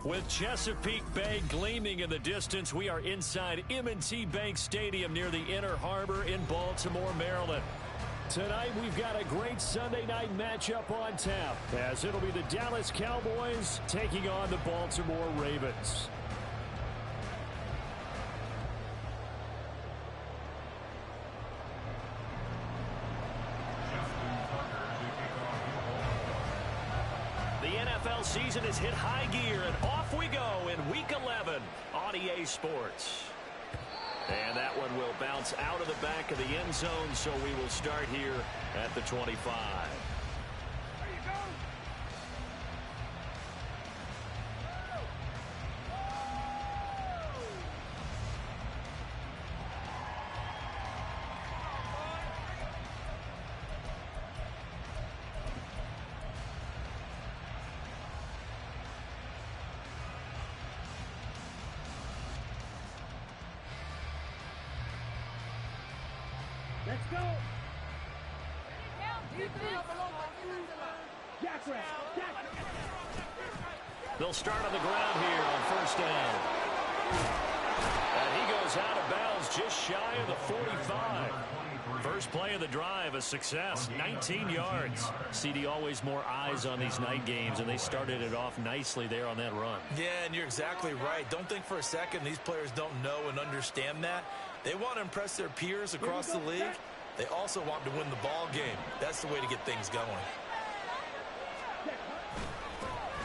With Chesapeake Bay gleaming in the distance, we are inside M&T Bank Stadium near the Inner Harbor in Baltimore, Maryland. Tonight, we've got a great Sunday night matchup on tap, as it'll be the Dallas Cowboys taking on the Baltimore Ravens. The NFL season has hit high gear, and off we go in Week 11 on EA Sports. And that one will bounce out of the back of the end zone, so we will start here at the 25. Let's go. They'll start on the ground here on first down. And he goes out of bounds just shy of the 45. First play of the drive, a success, 19 yards. CD, always more eyes on these night games, and they started it off nicely there on that run. Yeah, and you're exactly right. Don't think for a second these players don't know and understand that. They want to impress their peers across the league. They also want to win the ball game. That's the way to get things going.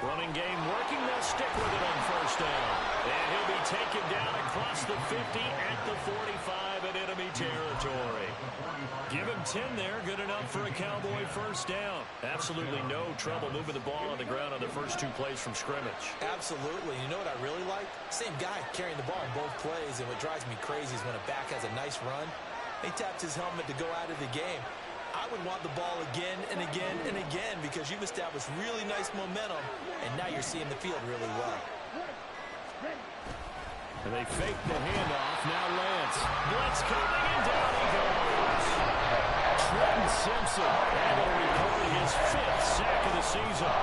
Running game working. They'll stick with it on first down. And he'll be taken down across the 50 at the 45 in enemy territory. Give him 10 there. Good enough for a Cowboy first down. Absolutely no trouble moving the ball on the ground on the first two plays from scrimmage. Absolutely. You know what I really like? Same guy carrying the ball in both plays, and what drives me crazy is when a back has a nice run, he taps his helmet to go out of the game. I would want the ball again and again and again because you've established really nice momentum, and now you're seeing the field really well. And they fake the handoff. Now Lance. Blitz coming, and down he goes. Trenton Simpson, and he'll record his 5th sack of the season.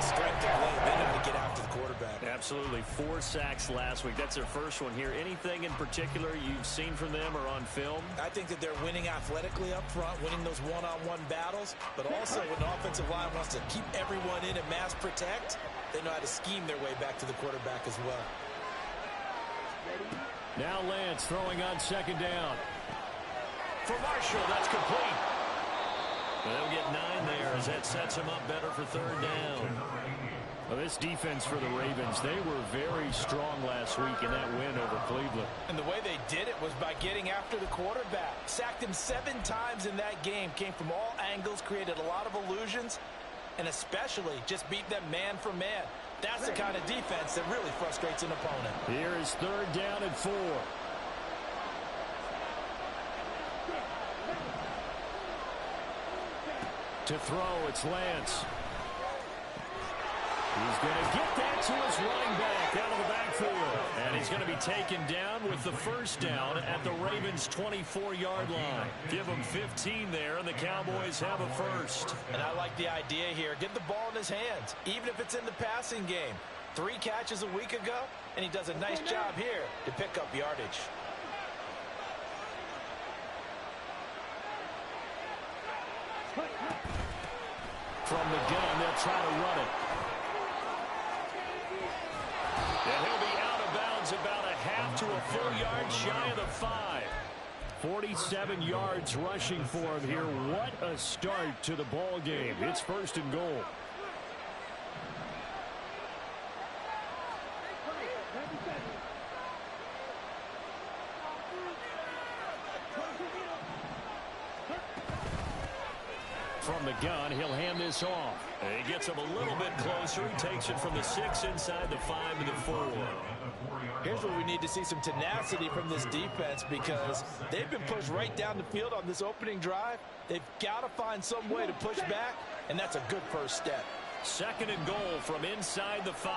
Strength of leg. They know how to get after the quarterback. Absolutely. 4 sacks last week. That's their first one here. Anything in particular you've seen from them or on film? I think that they're winning athletically up front, winning those one-on-one battles, but also when the offensive line wants to keep everyone in and mass protect, they know how to scheme their way back to the quarterback as well. Now Lance throwing on second down. For Marshall, that's complete. They'll get 9 there as that sets him up better for third down. Well, this defense for the Ravens, they were very strong last week in that win over Cleveland. And the way they did it was by getting after the quarterback. Sacked him 7 times in that game. Came from all angles, created a lot of illusions, and especially just beat them man for man. That's the kind of defense that really frustrates an opponent. Here is third down and 4. To throw, it's Lance. He's going to get that to his running back out of the backfield. And he's going to be taken down with the first down at the Ravens' 24-yard line. Give him 15 there, and the Cowboys have a first. And I like the idea here. Get the ball in his hands, even if it's in the passing game. 3 catches a week ago, and he does a nice job here to pick up yardage. From the gun, they'll try to run it. And he'll be out of bounds about a half to a full yard shy of the 5. 47 yards rushing for him here. What a start to the ball game. It's first and goal. From the gun, he'll hand this off. And he gets him a little bit closer. He takes it from the 6 inside the 5 to the 4. Here's where we need to see some tenacity from this defense because they've been pushed right down the field on this opening drive. They've got to find some way to push back, and that's a good first step. Second and goal from inside the 5.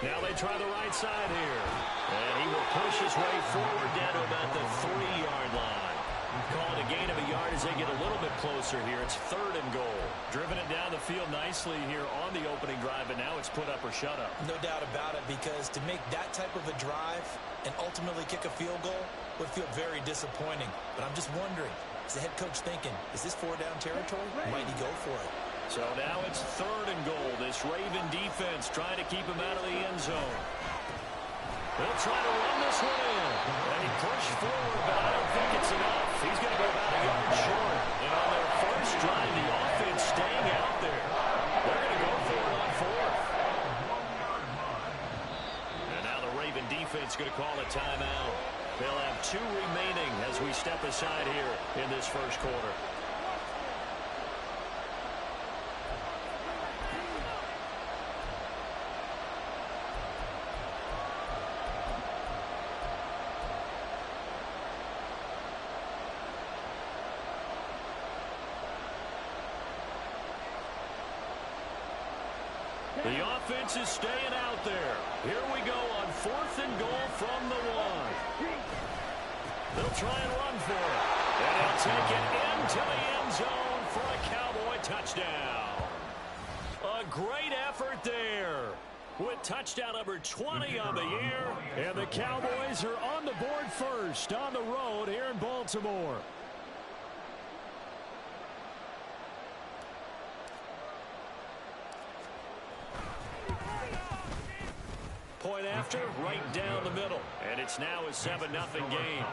Now they try the right side here. And he will push his way forward down to about the 3-yard line. Call it a gain of a yard as they get a little bit closer here. It's 3rd and goal. Driven it down the field nicely here on the opening drive, but now it's put up or shut up. No doubt about it, because to make that type of a drive and ultimately kick a field goal would feel very disappointing. But I'm just wondering, is the head coach thinking, is this 4-down territory? Might he go for it? So now it's 3rd and goal. This Raven defense trying to keep him out of the end zone. They'll try to run this one in. And he pushed forward, but I don't think it's enough. He's going to go about a yard short. And on their first drive, the offense staying out there. They're going to go for it on 4th. And now the Raven defense going to call a timeout. They'll have 2 remaining as we step aside here in this first quarter. The offense is staying out there. Here we go on 4th and goal from the 1. They'll try and run for it. And he'll take it into the end zone for a Cowboy touchdown. A great effort there with touchdown number 20 on the year. And the Cowboys are on the board first on the road here in Baltimore. Point after, right down the middle. And it's now a 7-0 game.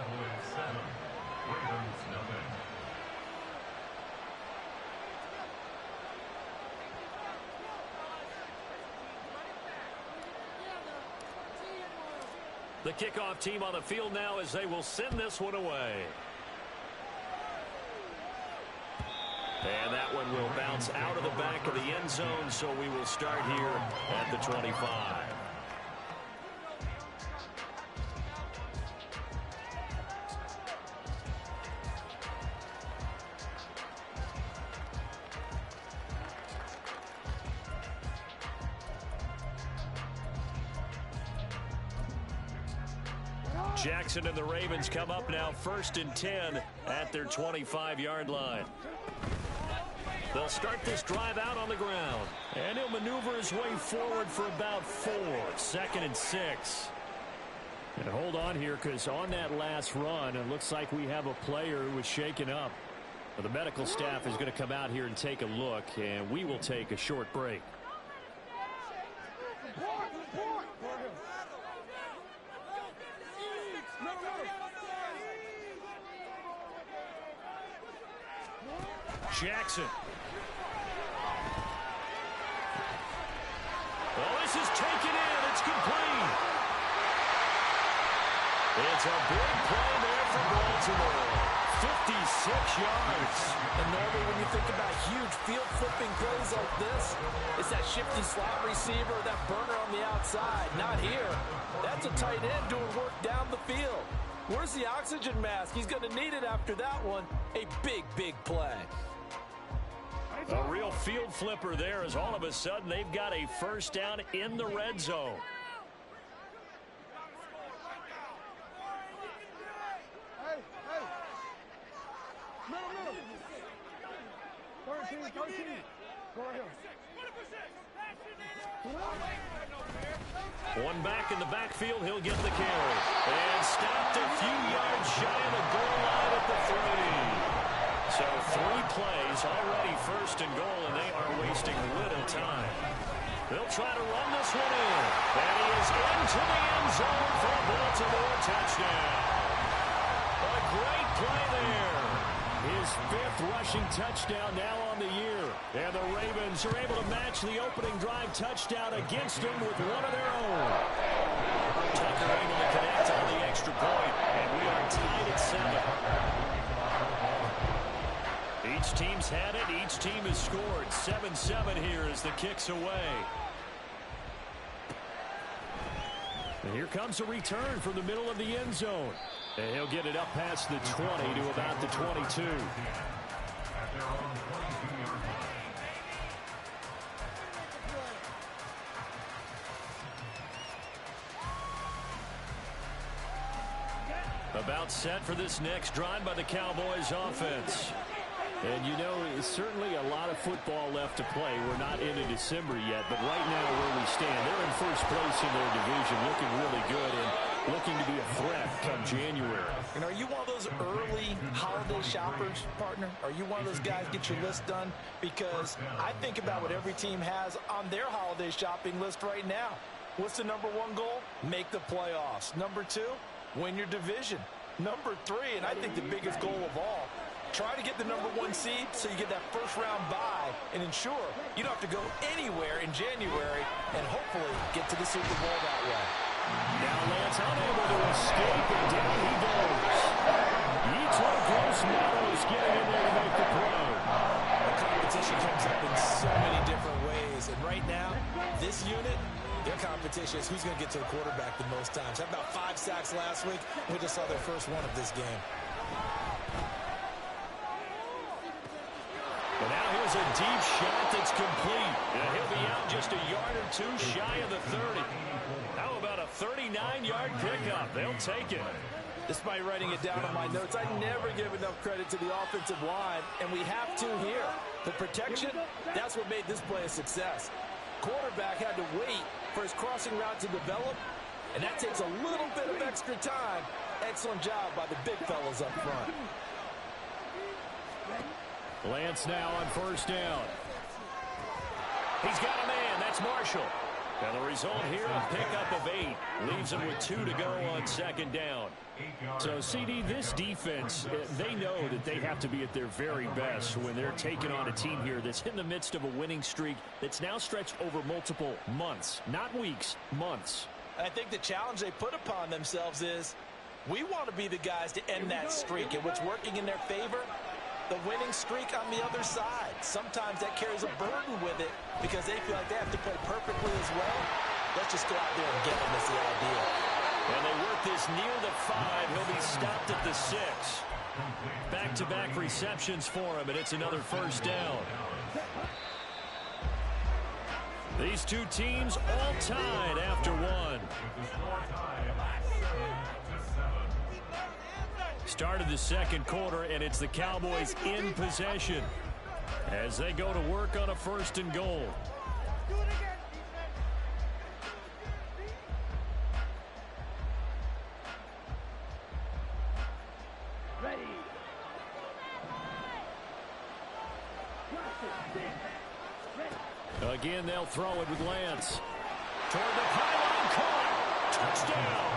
The kickoff team on the field now as they will send this one away. And that one will bounce out of the back of the end zone, so we will start here at the 25. Jackson and the Ravens come up now 1st and 10 at their 25-yard line. They'll start this drive out on the ground. And he'll maneuver his way forward for about 4. 2nd and 6. And hold on here, because on that last run, it looks like we have a player who was shaken up. The medical staff is going to come out here and take a look, and we will take a short break. Jackson. Oh, this is taken in. It's complete. It's a big play there for Baltimore. 56 yards. And normally when you think about huge field-flipping plays like this, it's that shifty slot receiver, that burner on the outside. Not here. That's a tight end doing work down the field. Where's the oxygen mask? He's going to need it after that one. A big, big play. A real field flipper there, as all of a sudden they've got a first down in the red zone. One back in the backfield, he'll get the carry. And stopped a few yards shy of the goal line at the 3. So 3 plays, already 1st and goal, and they are wasting little time. They'll try to run this one in. And he is into the end zone for a Baltimore touchdown. A great play there. His 5th rushing touchdown now on the year. And the Ravens are able to match the opening drive touchdown against him with one of their own. Tucker able to connect on the extra point, and we are tied at 7. Each team's had it. Each team has scored. 7-7 here as the kick's away. And here comes a return from the middle of the end zone. And he'll get it up past the 20 to about the 22. About set for this next drive by the Cowboys offense. And, you know, certainly a lot of football left to play. We're not into December yet, but right now where we stand, they're in first place in their division, looking really good and looking to be a threat come January. And are you one of those early holiday shoppers, partner? Are you one of those guys get your list done? Because I think about what every team has on their holiday shopping list right now. What's the number one goal? Make the playoffs. Number two, win your division. Number three, and I think the biggest goal of all, try to get the number one seed so you get that first round bye and ensure you don't have to go anywhere in January and hopefully get to the Super Bowl that way. Now Lance unable to escape, and down he goes. Yitro Gross-Matos getting in there to make the play. The competition comes up in so many different ways, and right now, this unit, their competition is who's going to get to the quarterback the most times. Had about 5 sacks last week. We just saw their first one of this game. But now here's a deep shot that's complete. And he'll be out just a yard or two shy of the 30. How about a 39-yard pickup? They'll take it. Despite writing it down on my notes, I never give enough credit to the offensive line, and we have to here. The protection, that's what made this play a success. Quarterback had to wait for his crossing route to develop, and that takes a little bit of extra time. Excellent job by the big fellas up front. Lance now on first down. He's got a man. That's Marshall. And the result here, a pickup of 8. Leaves him with 2 to go on second down. So, CD, this defense, they know that they have to be at their very best when they're taking on a team here that's in the midst of a winning streak that's now stretched over multiple months. Not weeks, months. I think the challenge they put upon themselves is we want to be the guys to end that streak. And what's working in their favor? The winning streak on the other side. Sometimes that carries a burden with it because they feel like they have to play perfectly as well. Let's just go out there and get them is the idea. And they work this near the 5. He'll be stopped at the 6. Back-to-back receptions for him, and it's another first down. These two teams all tied after one. Started the second quarter, and it's the Cowboys in possession as they go to work on a first and goal. Again, they'll throw it with Lance. Toward the pylon, caught. Touchdown.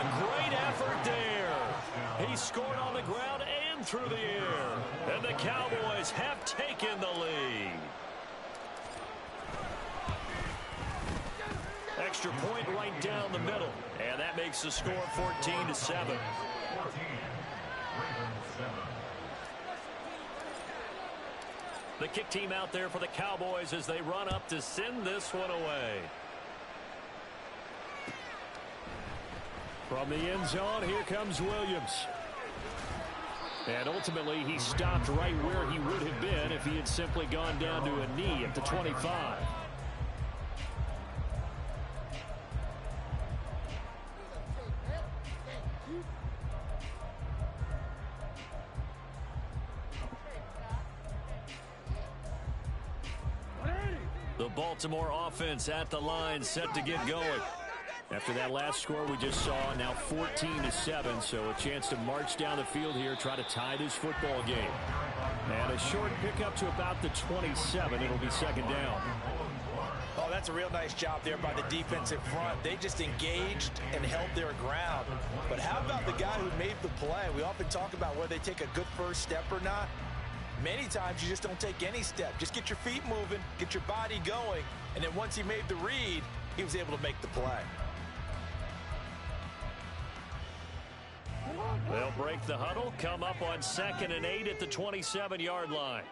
A great effort there. He scored on the ground and through the air. And the Cowboys have taken the lead. Extra point right down the middle. And that makes the score 14-7. The kick team out there for the Cowboys as they run up to send this one away. From the end zone, here comes Williams. And ultimately, he stopped right where he would have been if he had simply gone down to a knee at the 25. The Baltimore offense at the line, set to get going. After that last score we just saw, now 14-7, so a chance to march down the field here, try to tie this football game. And a short pickup to about the 27. It'll be second down. Oh, that's a real nice job there by the defensive front. They just engaged and held their ground. But how about the guy who made the play? We often talk about whether they take a good first step or not. Many times you just don't take any step. Just get your feet moving, get your body going, and then once he made the read, he was able to make the play. They'll break the huddle, come up on 2nd and 8 at the 27-yard line.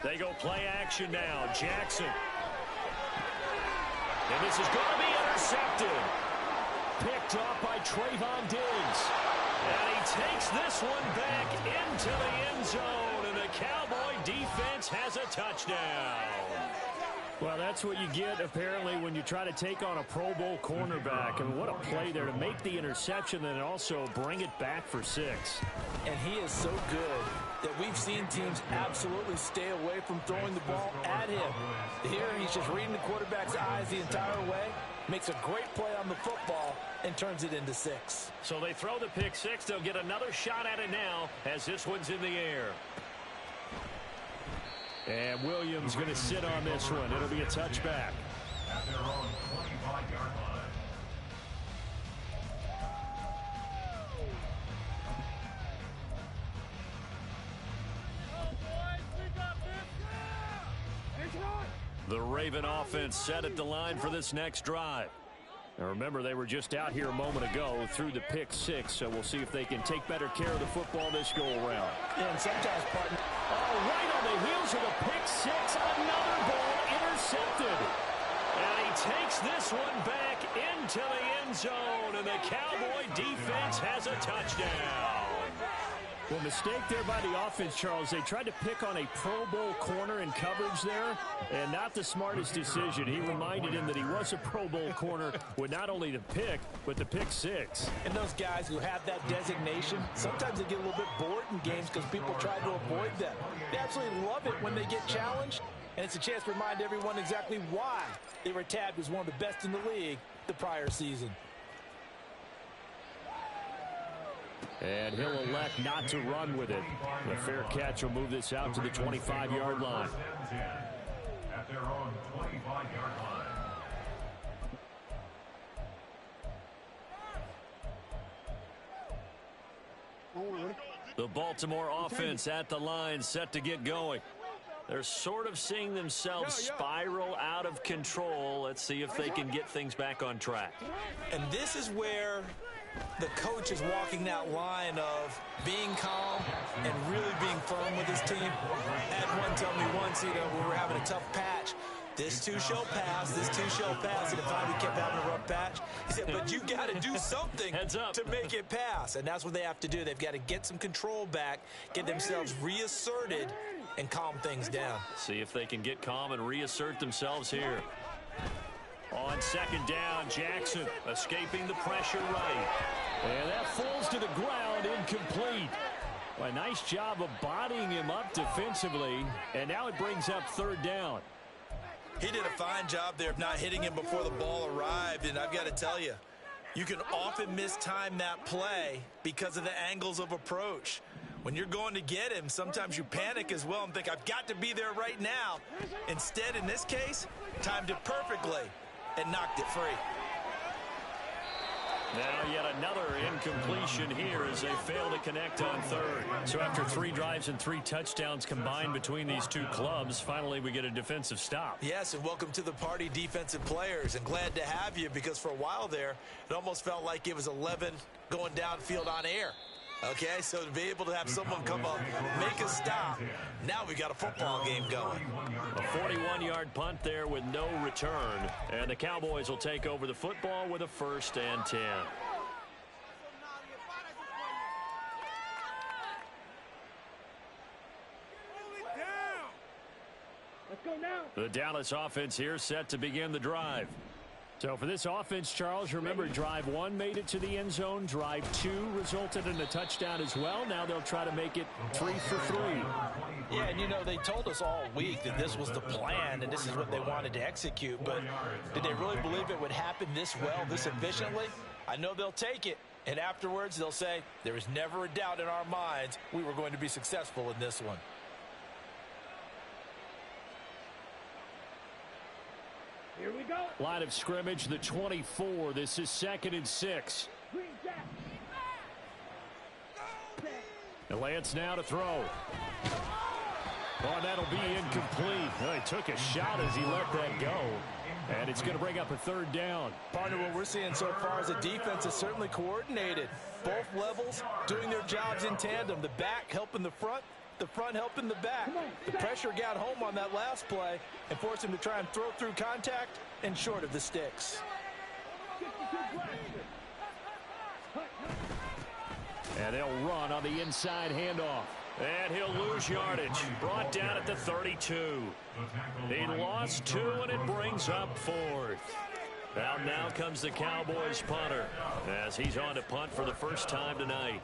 They go play action now. Jackson. And this is going to be intercepted. Picked off by Trayvon Diggs. And he takes this one back into the end zone, and the Cowboy defense has a touchdown. Well, that's what you get, apparently, when you try to take on a Pro Bowl cornerback. And what a play there to make the interception and also bring it back for 6. And he is so good that we've seen teams absolutely stay away from throwing the ball at him. Here, he's just reading the quarterback's eyes the entire way, makes a great play on the football, and turns it into 6. So they throw the pick 6. They'll get another shot at it now as this one's in the air. And Williams going to sit on this one. It'll be a touchback. At their own 25-yard line. The Raven offense set at the line for this next drive. Now remember, they were just out here a moment ago through the pick 6, so we'll see if they can take better care of the football this go-around. Yeah, and sometimes, partner. Oh, right on the heels of the pick 6, another ball intercepted. And he takes this one back into the end zone, and the Cowboy defense has a touchdown. Well, mistake there by the offense, Charles. They tried to pick on a Pro Bowl corner in coverage there, and not the smartest decision. He reminded him that he was a Pro Bowl corner with not only the pick, but the pick 6. And those guys who have that designation, sometimes they get a little bit bored in games because people try to avoid them. They absolutely love it when they get challenged, and it's a chance to remind everyone exactly why they were tabbed as one of the best in the league the prior season. And he'll elect not to run with it. The fair catch will move this out to the 25-yard line. At their own 25-yard line. The Baltimore offense at the line, set to get going. They're sort of seeing themselves spiral out of control. Let's see if they can get things back on track. And this is where the coach is walking that line of being calm and really being firm with his team. I had one tell me once, we were having a tough patch. This too shall pass, this too shall pass. And finally we kept having a rough patch. He said, but you got to do something to make it pass. And that's what they have to do. They've got to get some control back, get themselves reasserted, and calm things down. See if they can get calm and reassert themselves here. On second down, Jackson escaping the pressure right. And that falls to the ground, incomplete. Well, a nice job of bodying him up defensively. And now it brings up third down. He did a fine job there of not hitting him before the ball arrived. And I've got to tell you, you can often mistime that play because of the angles of approach. When you're going to get him, sometimes you panic as well and think, I've got to be there right now. Instead, in this case, timed it perfectly and knocked it free. Now yet another incompletion here as they fail to connect on third. So after 3 drives and 3 touchdowns combined between these two clubs, finally we get a defensive stop. Yes, and welcome to the party, defensive players. And glad to have you, because for a while there, it almost felt like it was 11 going downfield on air. Okay, so to be able to have someone come up, make a stop, now we got a football game going. A 41-yard punt there with no return. And the Cowboys will take over the football with a 1st and 10. Let's go now. The Dallas offense here set to begin the drive. So for this offense, Charles, remember drive 1 made it to the end zone. Drive 2 resulted in a touchdown as well. Now they'll try to make it 3 for 3. Yeah, and they told us all week that this was the plan and this is what they wanted to execute. But did they really believe it would happen this well, this efficiently? I know they'll take it. And afterwards, they'll say, there was never a doubt in our minds we were going to be successful in this one. Here we go. Line of scrimmage, the 24. This is 2nd and 6. Green jack. And Lance now to throw. Oh, that'll be incomplete. Oh, he took a shot as he let that go. And it's going to bring up a 3rd down. Partner, what we're seeing so far is the defense is certainly coordinated. Both levels doing their jobs in tandem. The back helping the front helping the back. The pressure got home on that last play and forced him to try and throw through contact and short of the sticks. And they'll run on the inside handoff. And he'll lose yardage. Brought down at the 32. He lost 2, and it brings up 4th. Now comes the Cowboys punter as he's on to punt for the first time tonight.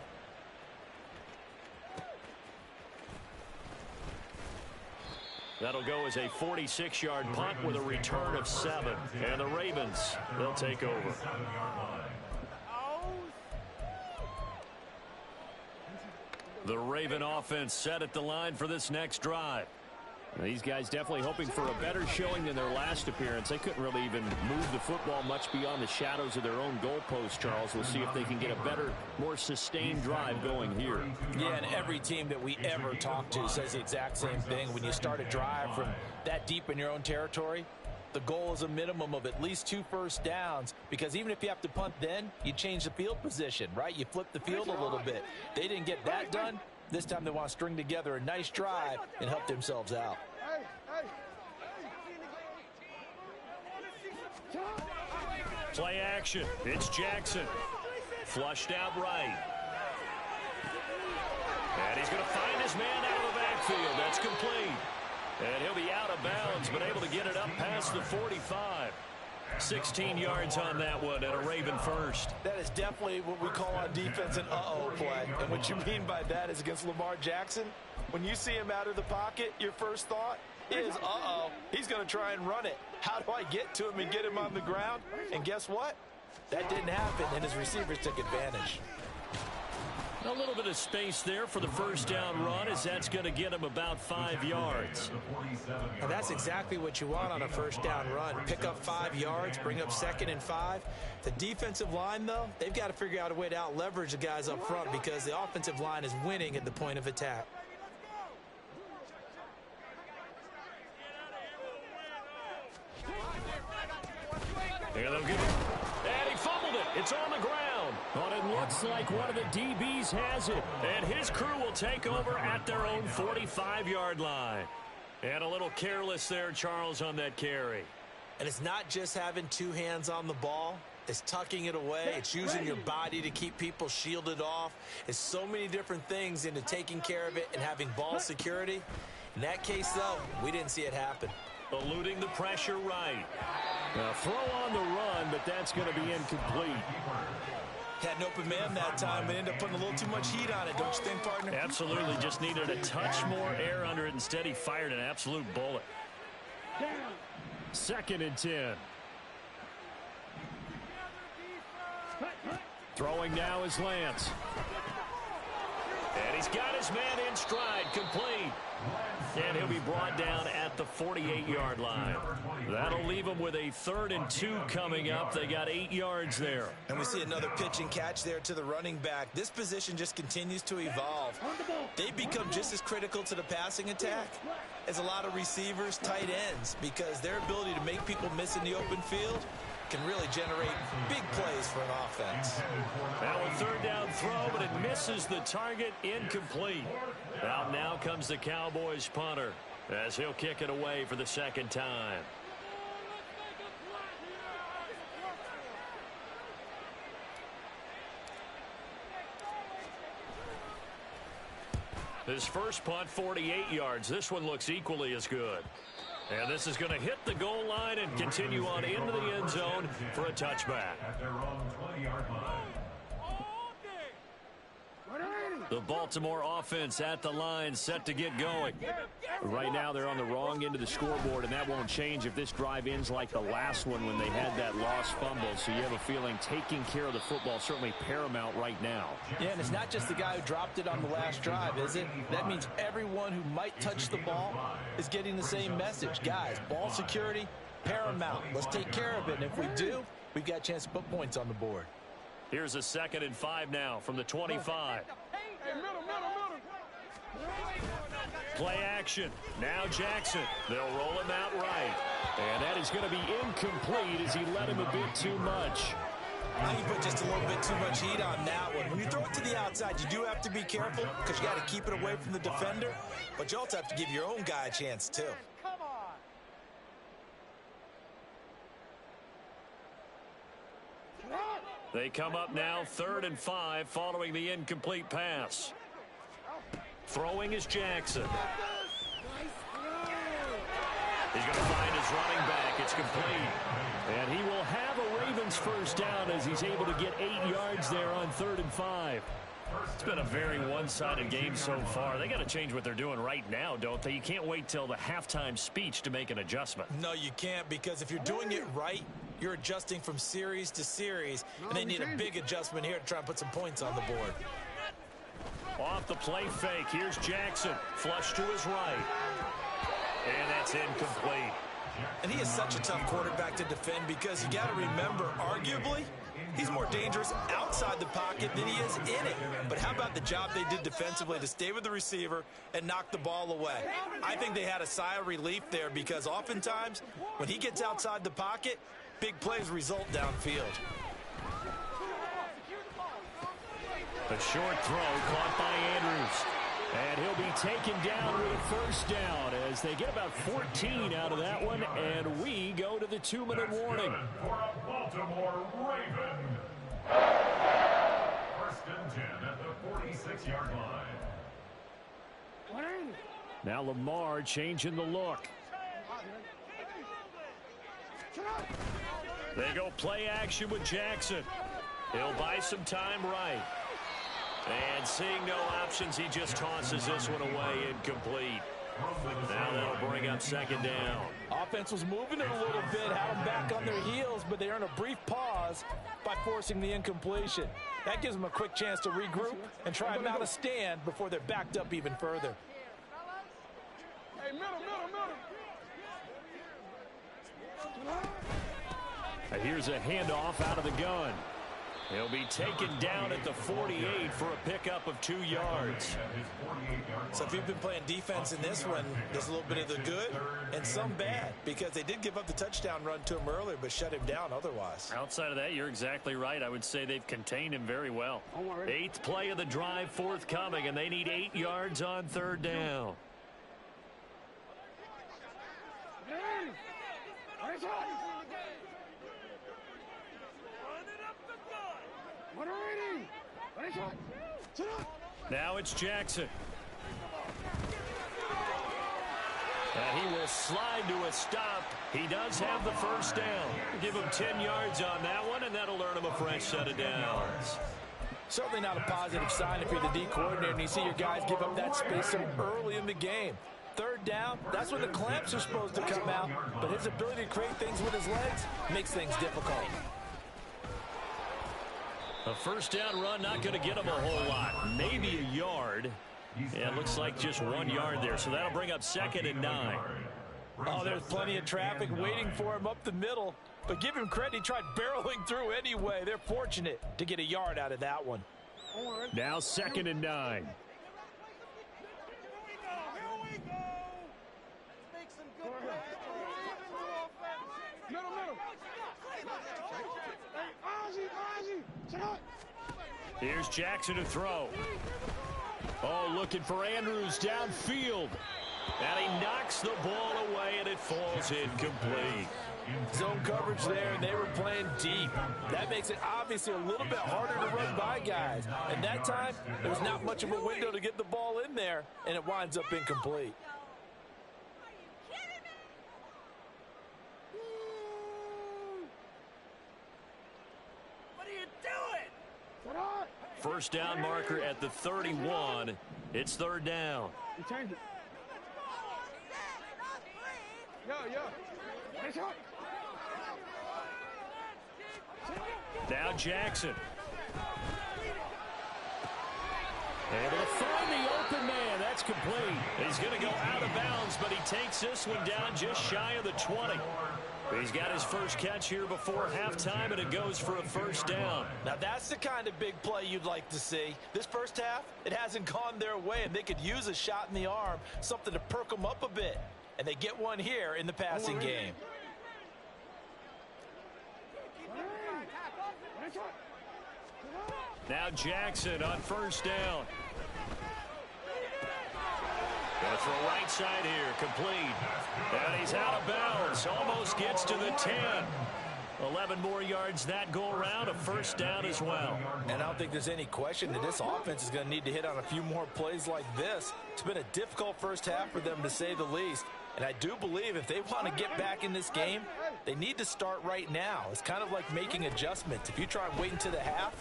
That'll go as a 46-yard punt with a return of 7. And the Ravens, they'll take over. The Raven offense set at the line for this next drive. These guys definitely hoping for a better showing than their last appearance. They couldn't really even move the football much beyond the shadows of their own goalpost, Charles. We'll see if they can get a better, more sustained drive going here. Yeah, and every team that we ever talk to says the exact same thing. When you start a drive from that deep in your own territory, the goal is a minimum of at least 2 first downs, because even if you have to punt then, you change the field position, right? You flip the field a little bit. They didn't get that done. This time they want to string together a nice drive and help themselves out. Play action. It's Jackson. Flushed out right. And he's going to find his man out of the backfield. That's complete. And he'll be out of bounds, but able to get it up past the 45. 16 yards on that one and a Raven first. That is definitely what we call on defense an uh-oh play. And what you mean by that is against Lamar Jackson, when you see him out of the pocket, your first thought is, uh-oh, he's going to try and run it. How do I get to him and get him on the ground? And guess what? That didn't happen, and his receivers took advantage. A little bit of space there for the first down run, as that's going to get him about 5 yards. And that's exactly what you want on a first down run. Pick up 5 yards, bring up 2nd and 5. The defensive line, though, they've got to figure out a way to out-leverage the guys up front, because the offensive line is winning at the point of attack. Here they'll give it. And he fumbled it. It's on the ground. But it looks like one of the DBs has it. And his crew will take over at their own 45-yard line. And a little careless there, Charles, on that carry. And it's not just having 2 hands on the ball. It's tucking it away. It's using your body to keep people shielded off. It's so many different things into taking care of it and having ball security. In that case, though, we didn't see it happen. Eluding the pressure right. Now throw on the run, but that's going to be incomplete. Had an open man that time, but ended up putting a little too much heat on it, don't you think, partner? Absolutely. Just needed a touch more air under it. Instead, he fired an absolute bullet. 2nd and 10. Throwing now is Lance. And he's got his man in stride, complete. And he'll be brought down at the 48-yard line. That'll leave him with a 3rd and 2 coming up. They got 8 yards there. And we see another pitch and catch there to the running back. This position just continues to evolve. They've become just as critical to the passing attack as a lot of receivers, tight ends, because their ability to make people miss in the open field can really generate big plays for an offense. Now a 3rd down throw, but it misses the target, incomplete. Out now comes the Cowboys punter as he'll kick it away for the 2nd time. His first punt, 48 yards. This one looks equally as good. And this is going to hit the goal line and continue on into the end zone for a touchback. At their own 20-yard line. The Baltimore offense at the line, set to get going. Right now they're on the wrong end of the scoreboard, and that won't change if this drive ends like the last one when they had that lost fumble. So you have a feeling taking care of the football certainly paramount right now. Yeah, and it's not just the guy who dropped it on the last drive, is it? That means everyone who might touch the ball is getting the same message. Guys, ball security, paramount. Let's take care of it, and if we do, we've got a chance to put points on the board. Here's a 2nd and 5 now from the 25. Play action. Now Jackson. They'll roll him out right. And that is going to be incomplete as he let him a bit too much. I think you put just a little bit too much heat on that one. When you throw it to the outside, you do have to be careful because you got to keep it away from the defender. But you also have to give your own guy a chance, too. They come up now 3rd and 5 following the incomplete pass. Throwing is Jackson. He's going to find his running back. It's complete. And he will have a Ravens first down as he's able to get 8 yards there on 3rd and 5. It's been a very one-sided game so far. They got to change what they're doing right now, don't they? You can't wait till the halftime speech to make an adjustment. No, you can't, because if you're doing it right, you're adjusting from series to series, and they need a big adjustment here to try and put some points on the board. Off the play fake, here's Jackson. Flush to his right. And that's incomplete. And he is such a tough quarterback to defend, because you got to remember, arguably, he's more dangerous outside the pocket than he is in it. But how about the job they did defensively to stay with the receiver and knock the ball away? I think they had a sigh of relief there, because oftentimes when he gets outside the pocket, big plays result downfield. A short throw caught by Andrews. And he'll be taken down with a first down as they get about 14 out of that one. And we go to the 2-minute warning. For a Baltimore Raven. 1st and 10 at the 46-yard line. Now Lamar changing the look. They go play action with Jackson. He'll buy some time right. And seeing no options, he just tosses this one away, incomplete. Now that'll bring up 2nd down. Offense was moving it a little bit, had them back on their heels, but they earn a brief pause by forcing the incompletion. That gives them a quick chance to regroup and try and mount a stand before they're backed up even further. Hey, middle. Here's a handoff out of the gun. He'll be taken down at the 48 for a pickup of 2 yards. So if you've been playing defense in this one, there's a little bit of the good and some bad, because they did give up the touchdown run to him earlier but shut him down otherwise. Outside of that, you're exactly right. I would say they've contained him very well. 8th play of the drive forthcoming, and they need 8 yards on 3rd down. Now it's Jackson. And he will slide to a stop. He does have the first down. Give him 10 yards on that one, and that'll earn him a fresh set of downs. Certainly not a positive sign if you're the D coordinator and you see your guys give up that space so early in the game. 3rd down, that's when the clamps are supposed to come out, but his ability to create things with his legs makes things difficult. A first down run not going to get him a whole lot. Maybe a yard. Yeah, it looks like just 1 yard there, so that'll bring up 2nd and 9. Oh, there's plenty of traffic waiting for him up the middle, but give him credit, he tried barreling through anyway. They're fortunate to get a yard out of that one. Now 2nd and 9. Here's Jackson to throw. Oh, looking for Andrews downfield. And he knocks the ball away, and it falls incomplete. Zone coverage there, and they were playing deep. That makes it obviously a little bit harder to run by guys. And that time, there's not much of a window to get the ball in there, and it winds up incomplete. First down marker at the 31. It's 3rd down. Now Jackson. Able to find the open man. That's complete. He's going to go out of bounds, but he takes this one down just shy of the 20. He's got his first catch here before halftime, and it goes for a first down. Now, that's the kind of big play you'd like to see. This first half, it hasn't gone their way, and they could use a shot in the arm, something to perk them up a bit. And they get one here in the passing game. Now Jackson on first down. Going to throw right side here, complete. And he's out of bounds, almost gets to the 10. 11 more yards that go around, a first down as well. And I don't think there's any question that this offense is going to need to hit on a few more plays like this. It's been a difficult first half for them, to say the least. And I do believe if they want to get back in this game, they need to start right now. It's kind of like making adjustments. If you try and wait until the half,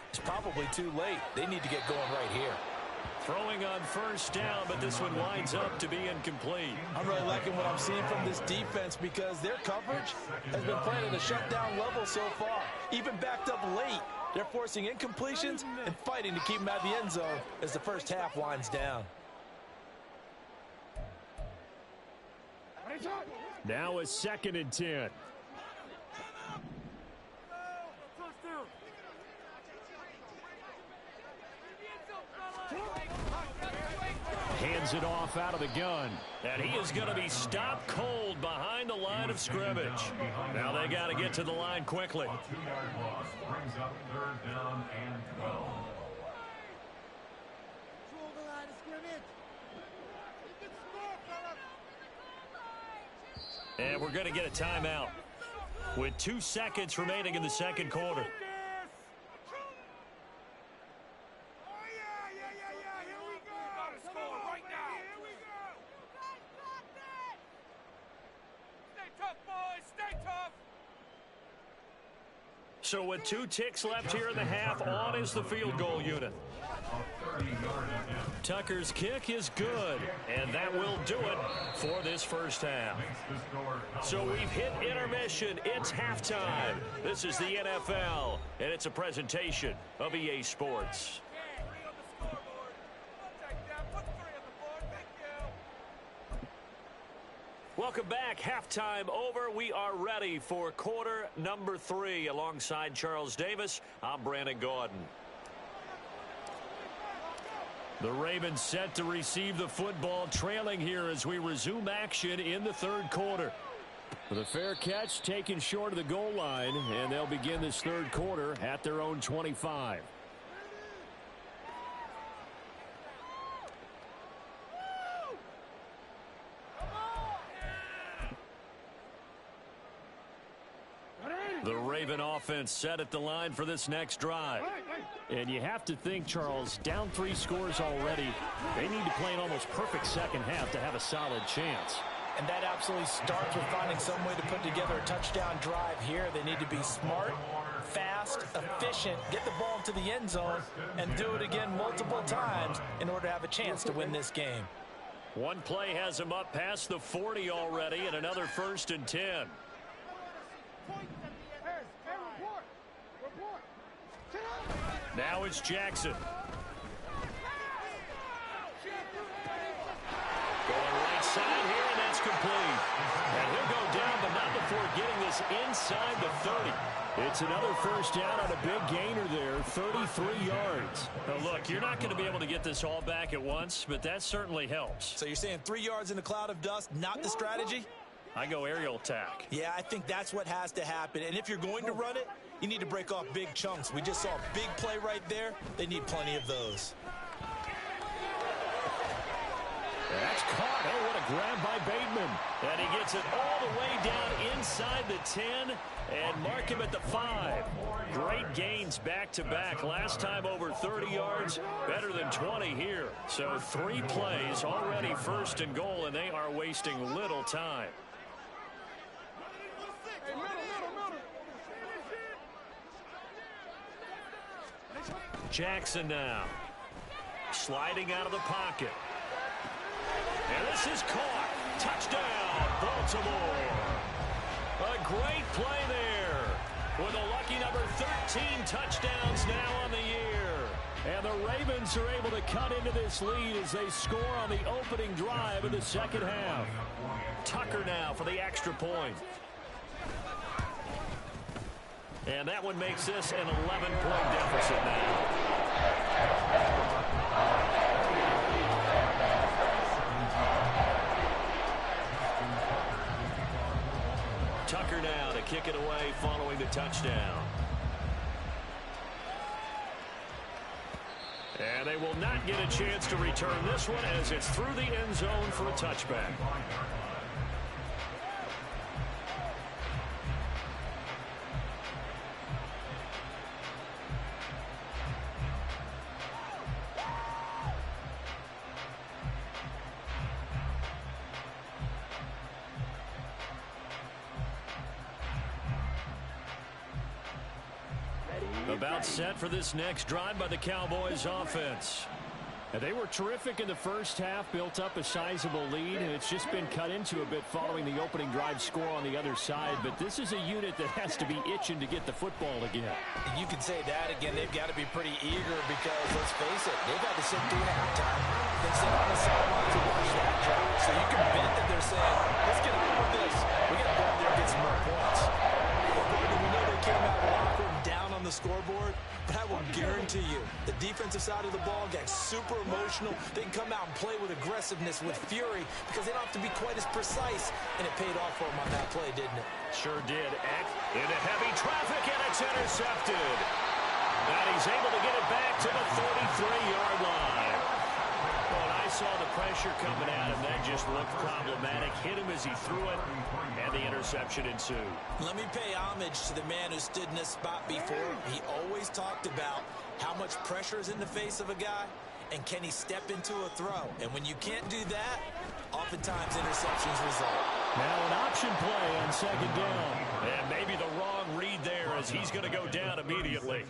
it's probably too late. They need to get going right here. Throwing on first down, but this one winds up to be incomplete. I'm really liking what I'm seeing from this defense because their coverage has been playing at a shutdown level so far. Even backed up late, they're forcing incompletions and fighting to keep them out of the end zone as the first half winds down. Now a 2nd and 10. Hands it off out of the gun. And he is going to be stopped cold behind the line of scrimmage. Now they got to get to the line quickly. A 2-yard loss brings up 3rd down and 12. And we're going to get a timeout with 2 seconds remaining in the second quarter. So with 2 ticks left here in the half, on is the field goal unit. Tucker's kick is good, and that will do it for this first half. So we've hit intermission. It's halftime. This is the NFL, and it's a presentation of EA Sports. Welcome back. Halftime over. We are ready for quarter number 3. Alongside Charles Davis, I'm Brandon Gordon. The Ravens set to receive the football, trailing here as we resume action in the third quarter. With a fair catch taken short of the goal line, and they'll begin this third quarter at their own 25. The Raven offense set at the line for this next drive. And you have to think, Charles, down 3 scores already. They need to play an almost perfect second half to have a solid chance. And that absolutely starts with finding some way to put together a touchdown drive here. They need to be smart, fast, efficient, get the ball into the end zone, and do it again multiple times in order to have a chance to win this game. One play has him up past the 40 already, and another 1st and 10. Now it's Jackson. Going right side here, and that's complete. And he'll go down, but not before getting this inside the 30. It's another first down on a big gainer there, 33 yards. Now look, you're not going to be able to get this all back at once, but that certainly helps. So you're saying 3 yards in a cloud of dust, not the strategy? I go aerial attack. Yeah, I think that's what has to happen. And if you're going to run it, you need to break off big chunks. We just saw a big play right there. They need plenty of those. That's caught. Oh, what a grab by Bateman. And he gets it all the way down inside the 10 and mark him at the 5. Great gains back-to-back. Last time over 30 yards, better than 20 here. So 3 plays, already 1st and goal, and they are wasting little time. Jackson now. Sliding out of the pocket. And this is caught. Touchdown, Baltimore. A great play there. With a lucky number 13 touchdowns now on the year. And the Ravens are able to cut into this lead as they score on the opening drive of the second half. Tucker now for the extra point. And that one makes this an 11-point deficit now. Tucker now to kick it away following the touchdown. And they will not get a chance to return this one as it's through the end zone for a touchback. About set for this next drive by the Cowboys offense. And they were terrific in the first half, built up a sizable lead, and it's just been cut into a bit following the opening drive score on the other side. But this is a unit that has to be itching to get the football again. You can say that again. They've got to be pretty eager because, let's face it, they've had to sit through halftime. They sit on the sideline to watch that drive. So you can bet that they're saying, let's get on with this. We got to go out there and get some more points. We know they came out of the locker room down on the scoreboard, but I will guarantee you the defensive side of the ball got super emotional. They can come out and play with aggressiveness, with fury, because they don't have to be quite as precise, and it paid off for them on that play, didn't it? Sure did. Into heavy traffic, and it's intercepted. And he's able to get it back to the 33-yard line. Well, I saw the pressure coming at him. That just looked problematic. Hit him as he threw it, and the interception ensued. Let me pay homage to the man who stood in this spot before. He always talked about how much pressure is in the face of a guy, and can he step into a throw? And when you can't do that, oftentimes interceptions result. Now an option play on second down. And maybe the wrong read there as he's going to go down immediately.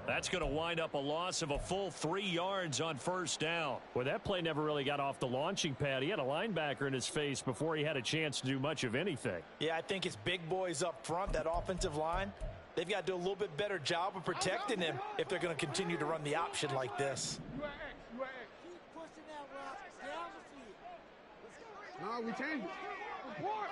That's going to wind up a loss of a full 3 yards on first down. Well, that play never really got off the launching pad. He had a linebacker in his face before he had a chance to do much of anything. Yeah, I think it's big boys up front, that offensive line. They've got to do a little bit better job of protecting him if they're going to continue to run the option like this. No, we changed it. Report.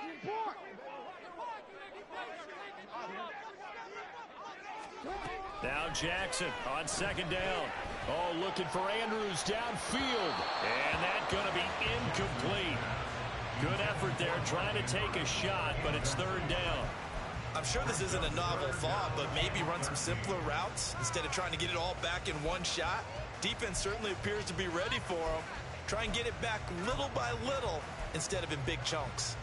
Now Jackson on second down. Oh, looking for Andrews downfield. And that's going to be incomplete. Good effort there, trying to take a shot, but it's third down. I'm sure this isn't a novel thought, but maybe run some simpler routes instead of trying to get it all back in one shot. Defense certainly appears to be ready for them. Try and get it back little by little instead of in big chunks.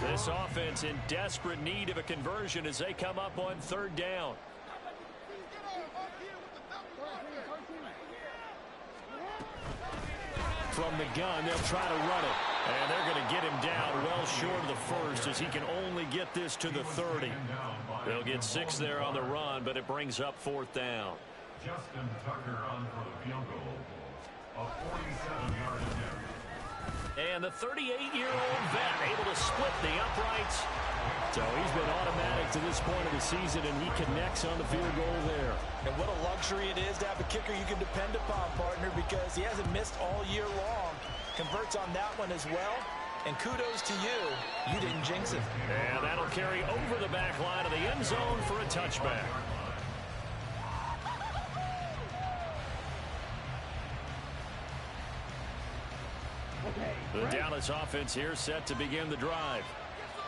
This offense in desperate need of a conversion as they come up on third down. From the gun, they'll try to run it. And they're going to get him down well short of the first as he can only get this to the 30. They'll get 6 there on the run, but it brings up fourth down. Justin Tucker on for the field goal. A 47-yard attempt. And the 38-year-old vet able to split the uprights. So he's been automatic to this point of the season, and he connects on the field goal there. And what a luxury it is to have a kicker you can depend upon, partner, because he hasn't missed all year long. Converts on that one as well. And kudos to you. You didn't jinx it. And that'll carry over the back line of the end zone for a touchback. The Dallas offense here set to begin the drive.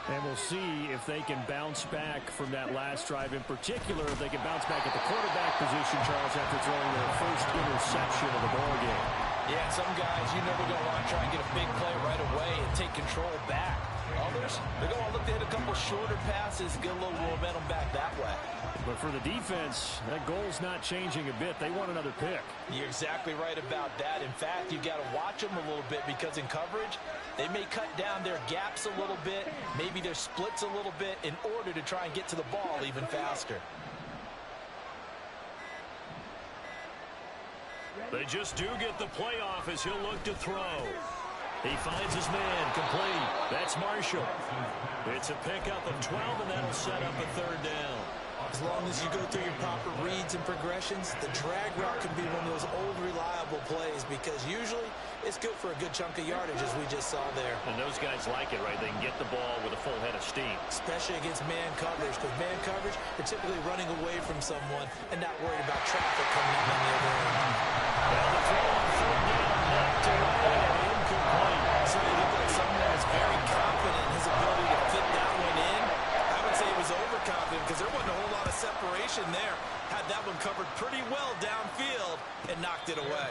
And we'll see if they can bounce back from that last drive. In particular, if they can bounce back at the quarterback position, Charles, after throwing their first interception of the ballgame. Yeah, some guys, you know they're going to want to try and get a big play right away and take control back. Others, they're going to look to hit a couple shorter passes, get a little momentum back that way. But for the defense, that goal's not changing a bit. They want another pick. You're exactly right about that. In fact, you've got to watch them a little bit because in coverage, they may cut down their gaps a little bit, maybe their splits a little bit in order to try and get to the ball even faster. They just do get the playoff as he'll look to throw. He finds his man complete. That's Marshall. It's a pickup of 12, and that'll set up a third down. As long as you go through your proper reads and progressions, the drag route can be one of those old reliable plays because usually it's good for a good chunk of yardage as we just saw there. And those guys like it, right? They can get the ball with a full head of steam. Especially against man coverage, because man coverage, they're typically running away from someone and not worried about traffic coming in on the other end. Well, the throw on third down, knocked away and incomplete. So he looked like someone was very confident in his ability to fit that one in. I would say he was overconfident because there wasn't a whole lot of separation there. Had that one covered pretty well downfield and knocked it away.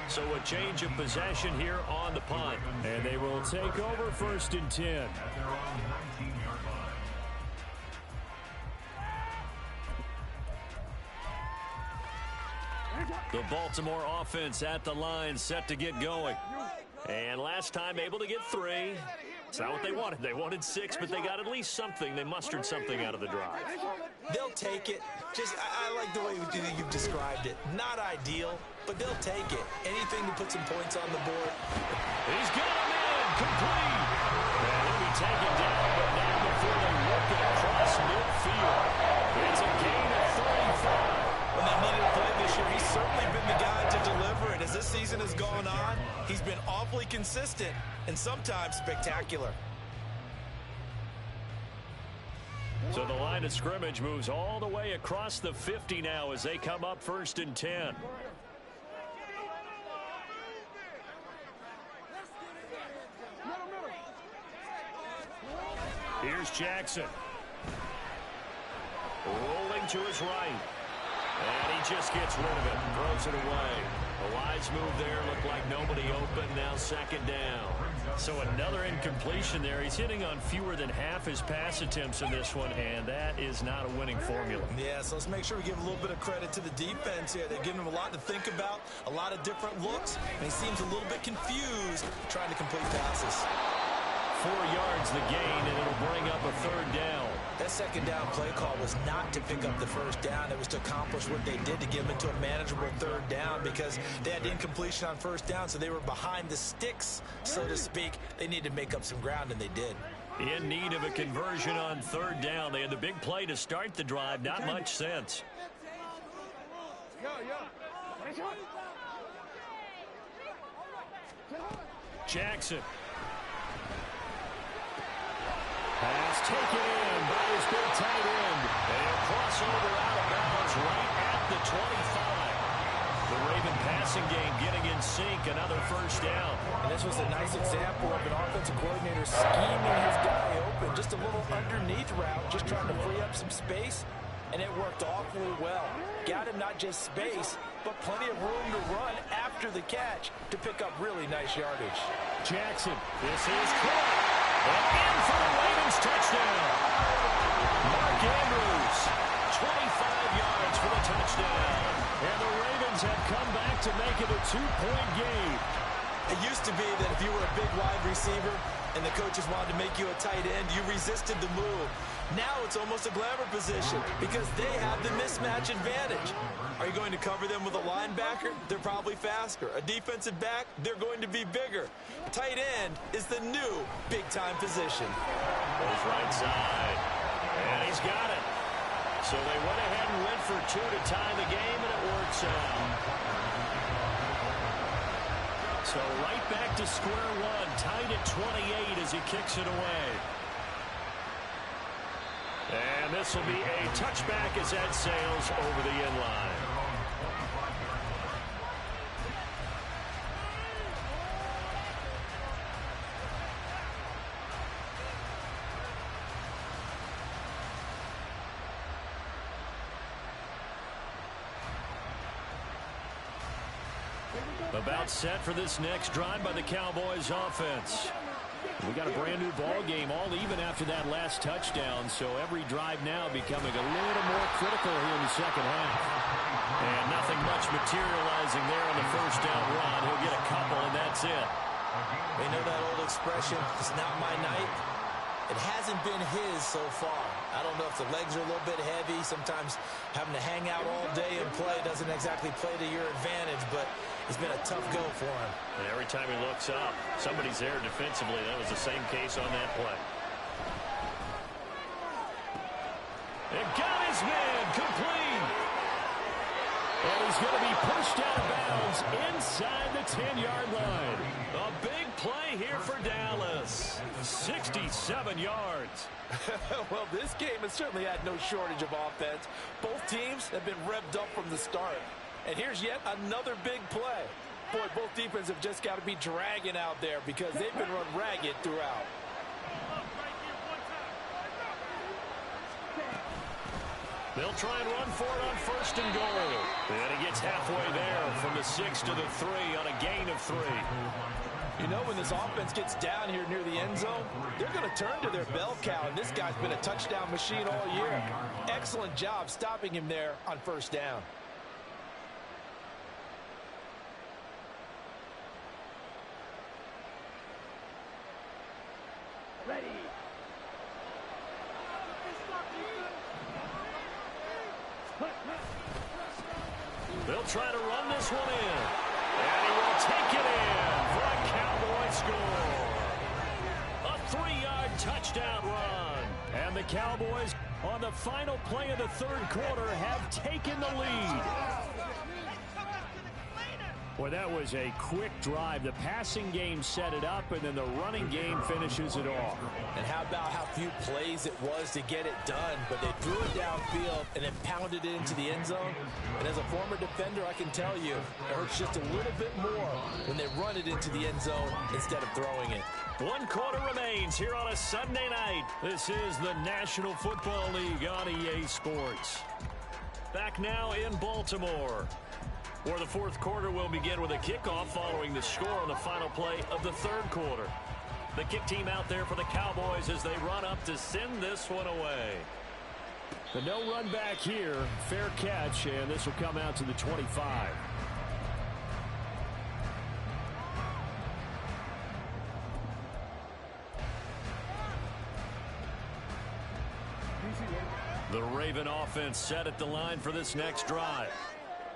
So a change of possession here on the punt. And they will take over first and 10. At their own 19-yard line. The Baltimore offense at the line set to get going. And last time able to get 3. It's not what they wanted. They wanted 6, but they got at least something. They mustered something out of the drive. They'll take it. I like the way you've described it. Not ideal, but they'll take it. Anything to put some points on the board. He's got him in. Complete. And he'll be taken down, but not before they work it across midfield. It's a gain of 35. When they needed a play this year, he's certainly been the guy to deliver it. As this season has gone on, he's been awfully consistent and sometimes spectacular. So the line of scrimmage moves all the way across the 50 now as they come up 1st and 10. Here's Jackson. Rolling to his right. And he just gets rid of it. Throws it away. A wise move there. Looked like nobody open. Now 2nd down. So another incompletion there. He's hitting on fewer than half his pass attempts in this one, and that is not a winning formula. Yeah, so let's make sure we give a little bit of credit to the defense here. They're giving him a lot to think about, a lot of different looks, and he seems a little bit confused trying to complete passes. 4 yards the gain, and it'll bring up a 3rd down. That 2nd down play call was not to pick up the 1st down. It was to accomplish what they did to get them into a manageable 3rd down because they had incompletion on 1st down, so they were behind the sticks, so to speak. They needed to make up some ground, and they did. In need of a conversion on 3rd down. They had the big play to start the drive. Not much sense. Jackson. Pass taken in by his big tight end. And a crossover out of bounds right at the 25. The Raven passing game getting in sync. Another 1st down. And this was a nice example of an offensive coordinator scheming his guy open. Just a little underneath route, just trying to free up some space. And it worked awfully well. Got him not just space, but plenty of room to run after the catch to pick up really nice yardage. Jackson. This is caught. And in for the Ravens touchdown. Mark Andrews, 25 yards for the touchdown. And the Ravens have come back to make it a 2-point game. It used to be that if you were a big wide receiver and the coaches wanted to make you a tight end, you resisted the move. Now it's almost a glamour position because they have the mismatch advantage. Are you going to cover them with a linebacker? They're probably faster. A defensive back? They're going to be bigger. Tight end is the new big-time position. Goes right side. And he's got it. So they went ahead and went for 2 to tie the game, and it works out. So right back to square one, tied at 28 as he kicks it away. And this will be a touchback as that sails over the end line. About set for this next drive by the Cowboys offense. We got a brand new ball game, all even after that last touchdown, so every drive now becoming a little more critical here in the 2nd half. And nothing much materializing there on the 1st down run. He'll get a couple, and that's it. They know that old expression, it's not my night. It hasn't been his so far. I don't know if the legs are a little bit heavy. Sometimes having to hang out all day and play doesn't exactly play to your advantage, but it's been a tough go for him. And every time he looks up, somebody's there defensively. That was the same case on that play. And got his man complete. And he's going to be pushed out of bounds inside the 10-yard line. A big play here for Dallas. 67 yards. Well, this game has certainly had no shortage of offense. Both teams have been revved up from the start. And here's yet another big play. Boy, both defenses have just got to be dragging out there because they've been run ragged throughout. They'll try and run for it on 1st and goal. And he gets halfway there from the 6 to the 3 on a gain of 3. You know, when this offense gets down here near the end zone, they're going to turn to their bell cow, and this guy's been a touchdown machine all year. Excellent job stopping him there on 1st down. They'll try to run this one in. And he will take it in for a Cowboy score. A 3-yard touchdown run. And the Cowboys, on the final play of the third quarter, have taken the lead. Boy, that was a quick drive. The passing game set it up, and then the running game finishes it off. And how about how few plays it was to get it done, but they threw it downfield and then pounded it into the end zone. And as a former defender, I can tell you, it hurts just a little bit more when they run it into the end zone instead of throwing it. 1 quarter remains here on a Sunday night. This is the National Football League on EA Sports. Back now in Baltimore, where the fourth quarter will begin with a kickoff following the score on the final play of the third quarter. The kick team out there for the Cowboys as they run up to send this one away. The no run back here, fair catch, and this will come out to the 25. The Raven offense set at the line for this next drive.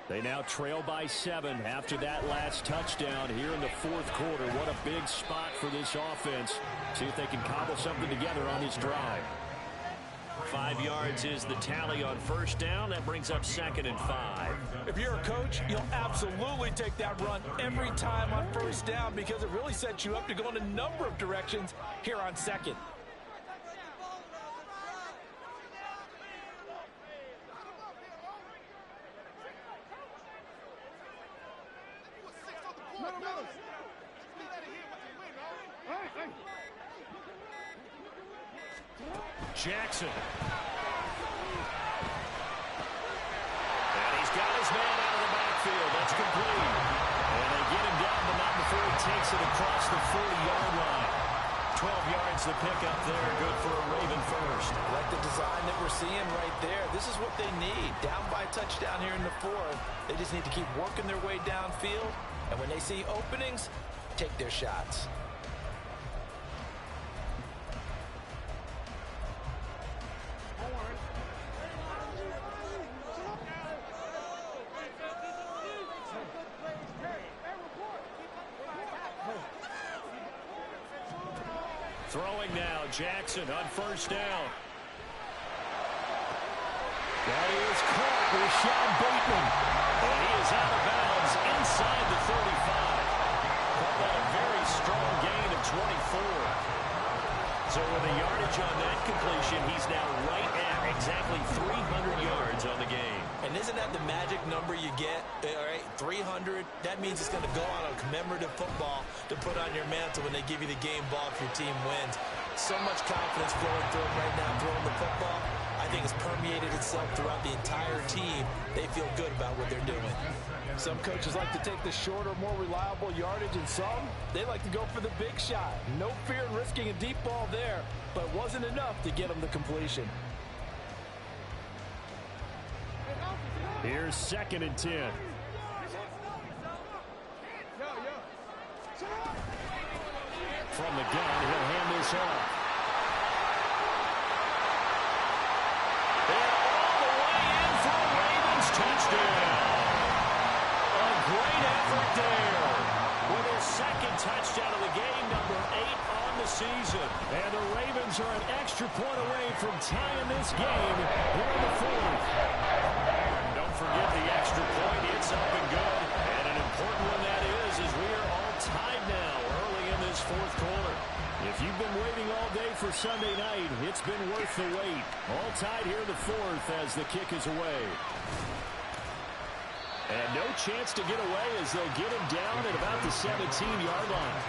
They now trail by 7 after that last touchdown here in the fourth quarter. What a big spot for this offense. See if they can cobble something together on this drive. 5 yards is the tally on first down. That brings up 2nd and 5. If you're a coach, you'll absolutely take that run every time on first down because it really sets you up to go in a number of directions here on second. Jackson. And he's got his man out of the backfield. That's complete. And they get him down, but not before he takes it across the 40-yard line. 12 yards to pick up there. Good for a Raven first. I like the design that we're seeing right there. This is what they need. Down by a touchdown here in the fourth. They just need to keep working their way downfield. And when they see openings, take their shots. Throwing now, Jackson on first down. That is caught with Sean Bateman. And he is out of bounds inside the 35. Called that a very strong gain of 24. So with the yardage on that completion, he's now right at exactly 300 yards on the game. And isn't that the magic number you get? All right, 300. That means it's going to go on a commemorative football to put on your mantle when they give you the game ball if your team wins. So much confidence flowing through them right now throwing the football. I think it's permeated itself throughout the entire team. They feel good about what they're doing. Some coaches like to take the shorter, more reliable yardage, and some, they like to go for the big shot. No fear in risking a deep ball there, but it wasn't enough to get them the completion. Here's 2nd and 10. From the gun, he'll hand this off. And all the way in for a Ravens touchdown. A great effort there. With his 2nd touchdown of the game, number 8 on the season. And the Ravens are an extra point away from tying this game here in the fourth. Don't forget the extra point. It's up and good. And an important one that is we are all tied now early in this fourth quarter. If you've been waiting all day for Sunday night, it's been worth the wait. All tied here in the fourth as the kick is away. And no chance to get away as they'll get him down at about the 17-yard line.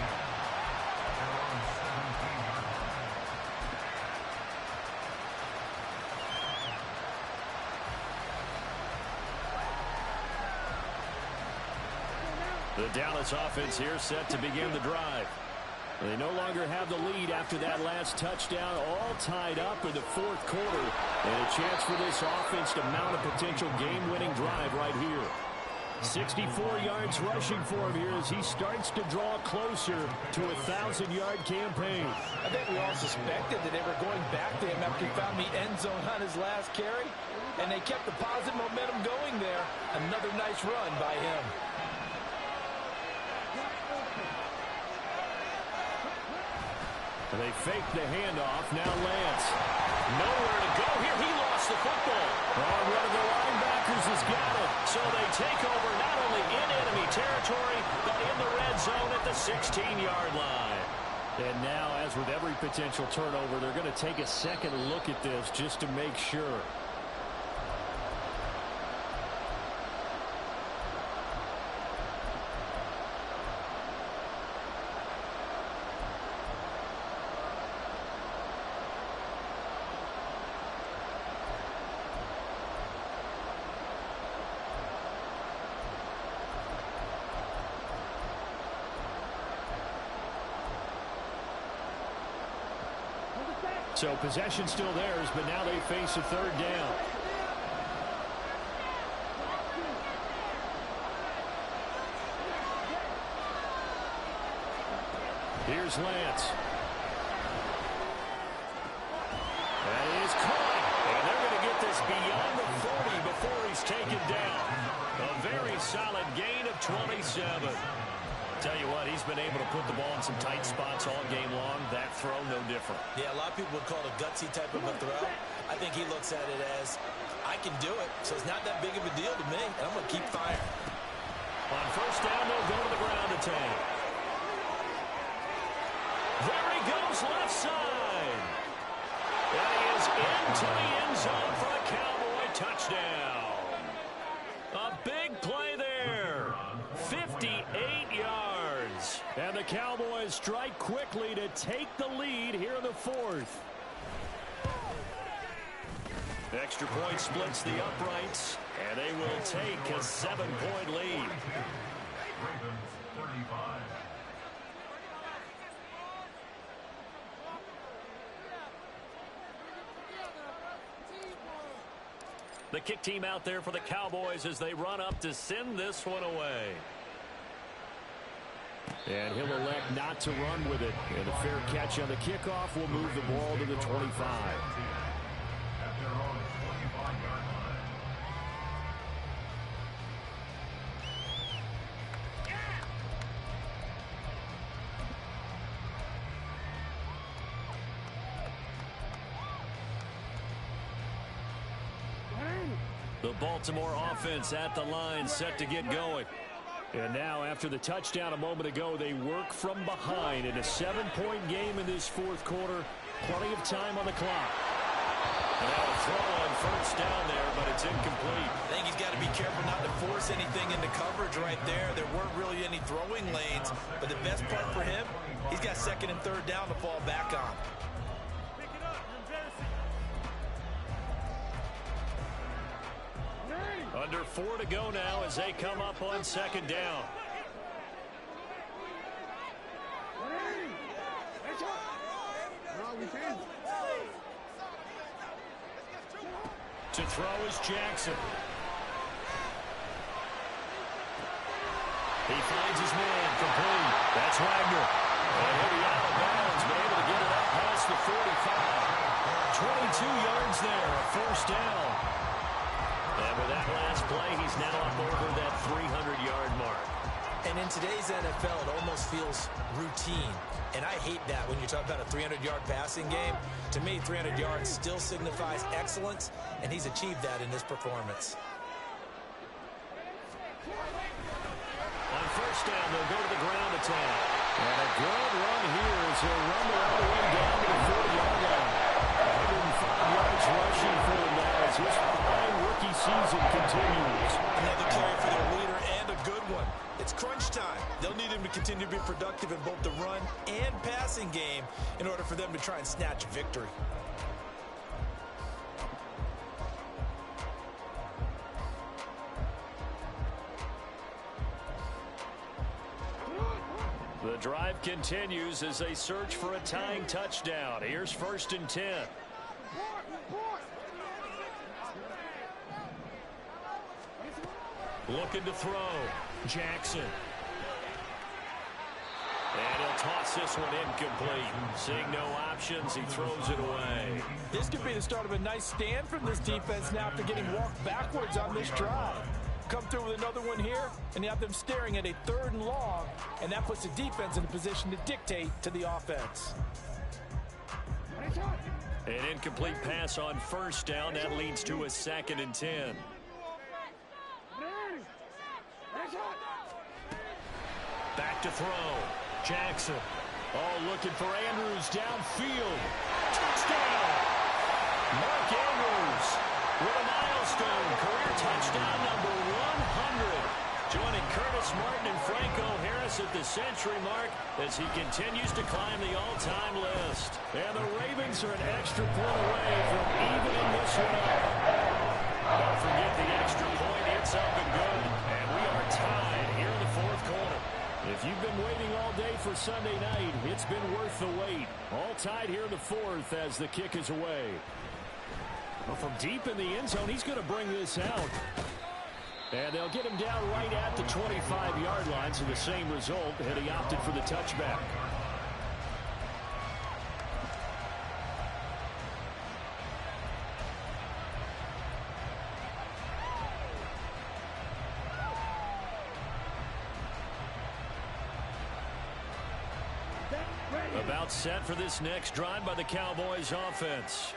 The Dallas offense here set to begin the drive. They no longer have the lead after that last touchdown, all tied up in the fourth quarter. And a chance for this offense to mount a potential game-winning drive right here. 64 yards rushing for him here as he starts to draw closer to a 1,000-yard campaign. I think we all suspected that they were going back to him after he found the end zone on his last carry, and they kept the positive momentum going there. Another nice run by him. They fake the handoff. Now Lance. Nowhere to go here. He lost the football. Oh, one of the linebackers has got it. So they take over not only in enemy territory, but in the red zone at the 16-yard line. And now, as with every potential turnover, they're going to take a second look at this just to make sure. So possession still theirs, but now they face a third down. Here's Lance. That is caught. And they're going to get this beyond the 40 before he's taken down. A very solid gain of 27. Tell you what, he's been able to put the ball in some tight spots all game long. That throw, no different. Yeah, a lot of people would call it a gutsy type of a throw. I think he looks at it as, I can do it, so it's not that big of a deal to me, and I'm going to keep firing. On first down, they'll go to the ground attack. There he goes, left side. That is into the end zone for a Cowboy touchdown. A big play there. 58 yards. And the Cowboys strike quickly to take the lead here in the fourth. Extra point splits the uprights, and they will take a 7-point lead. Ravens 35. The kick team out there for the Cowboys as they run up to send this one away. And he'll elect not to run with it. And a fair catch on the kickoff will move the ball to the 25. At their own 25-yard line. The Baltimore offense at the line, set to get going. And now, after the touchdown a moment ago, they work from behind in a 7-point game in this fourth quarter. Plenty of time on the clock. Now a throw on first down there, but it's incomplete. I think he's got to be careful not to force anything into coverage right there. There weren't really any throwing lanes, but the best part for him, he's got second and third down to fall back on. Under 4 to go now as they come up on second down. To throw is Jackson. He finds his man complete. That's Wagner. And he'll be out of bounds, but able to get it up past the 45. 22 yards there, a first down. And with that last play, he's now up over that 300-yard mark. And in today's NFL, it almost feels routine. And I hate that when you talk about a 300-yard passing game. To me, 300 yards still signifies excellence, and he's achieved that in this performance. On first down, they'll go to the ground attack. And a good run here as he'll run the all the way down to the 40-yard line. 105 yards rushing for him now as his fine rookie season continues. Another carry for their leader and a good one. It's crunch time. They'll need him to continue to be productive in both the run and passing game in order for them to try and snatch a victory. The drive continues as they search for a tying touchdown. Here's first and 10. Looking to throw. Jackson. And he'll toss this one incomplete. Seeing no options, he throws it away. This could be the start of a nice stand from this defense now after getting walked backwards on this drive. Come through with another one here, and you have them staring at a 3rd and long, and that puts the defense in a position to dictate to the offense. An incomplete pass on 1st down. That leads to a 2nd and 10. Back to throw. Jackson. Oh, looking for Andrews downfield. Touchdown! Mark Andrews with a milestone. Career touchdown number 100. Joining Curtis Martin and Franco Harris at the century mark as he continues to climb the all-time list. And the Ravens are an extra point away from evening this one up. Don't forget the extra point. It's up and good. And we are tied here in the 4th quarter. If you've been waiting all day for Sunday night, it's been worth the wait. All tied here in the 4th as the kick is away. Well, from deep in the end zone, he's going to bring this out. And they'll get him down right at the 25-yard line, so the same result, and he opted for the touchback. About set for this next drive by the Cowboys offense.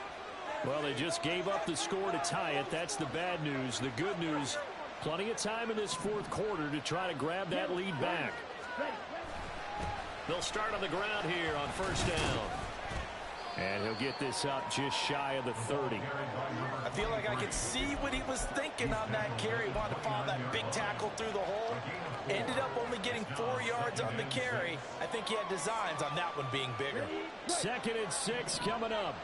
Well, they just gave up the score to tie it. That's the bad news. The good news, plenty of time in this 4th quarter to try to grab that lead back. They'll start on the ground here on 1st down. And he'll get this up just shy of the 30. I feel like I could see what he was thinking on that carry. Wanted to follow that big tackle through the hole. Ended up only getting 4 yards on the carry. I think he had designs on that one being bigger. 2nd and 6 coming up.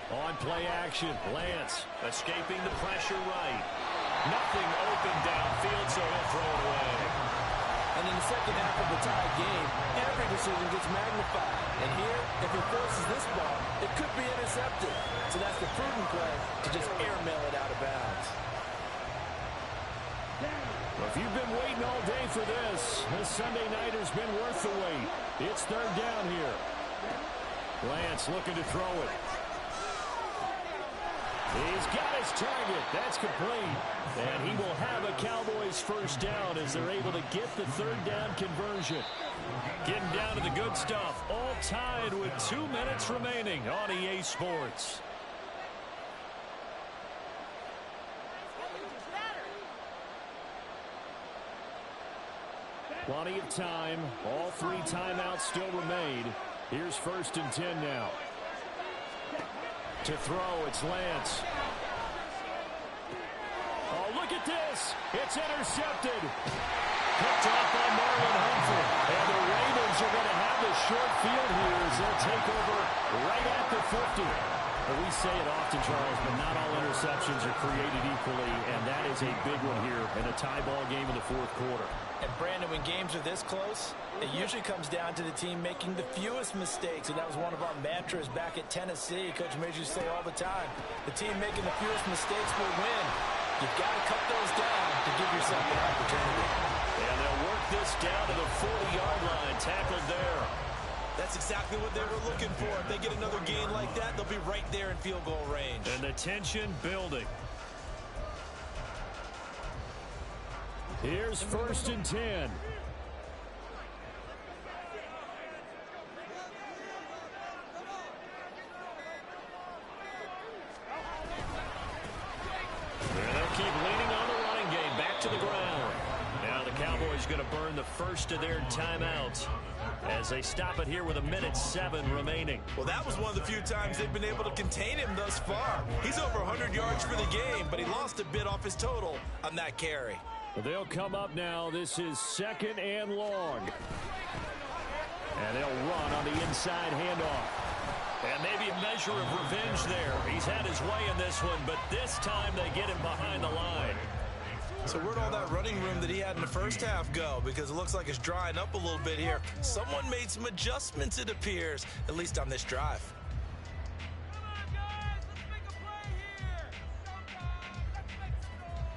On play action, Lance escaping the pressure right. Nothing open downfield, so he'll throw it away. And in the second half of the tied game, every decision gets magnified. And here, if he forces this ball, it could be intercepted. So that's the prudent play to just airmail it out of bounds. Well, if you've been waiting all day for this Sunday night has been worth the wait. It's 3rd down here. Lance looking to throw it. He's got his target. That's complete. And he will have a Cowboys 1st down as they're able to get the 3rd down conversion. Getting down to the good stuff. All tied with 2 minutes remaining on EA Sports. Plenty of time. All 3 timeouts still remain. Here's 1st and 10 now. To throw, it's Lance. Oh, look at this. It's intercepted. Picked off by Marlon Humphrey. And the Ravens are going to have the short field here as they'll take over right at the 50. Well, we say it often, Charles, but not all interceptions are created equally, and that is a big one here in a tie ball game in the 4th quarter. And Brandon, when games are this close, it usually comes down to the team making the fewest mistakes. And that was one of our mantras back at Tennessee. Coach Major say all the time, the team making the fewest mistakes will win. You've got to cut those down to give yourself an opportunity. And they'll work this down to the 40-yard line. Tackled there. That's exactly what they were looking for. If they get another gain like that, they'll be right there in field goal range. And the tension building. Here's 1st and 10. They'll keep leaning on the running game. Back to the ground. Now the Cowboys going to burn the first of their timeouts as they stop it here with 1:07 remaining. Well, that was one of the few times they've been able to contain him thus far. He's over 100 yards for the game, but he lost a bit off his total on that carry. They'll come up now. This is 2nd and long. And they'll run on the inside handoff. And maybe a measure of revenge there. He's had his way in this one, but this time they get him behind the line. So where'd all that running room that he had in the first half go? Because it looks like it's drying up a little bit here. Someone made some adjustments, it appears, at least on this drive. Come on, guys. Let's make a play here. Showtime. Let's make some noise.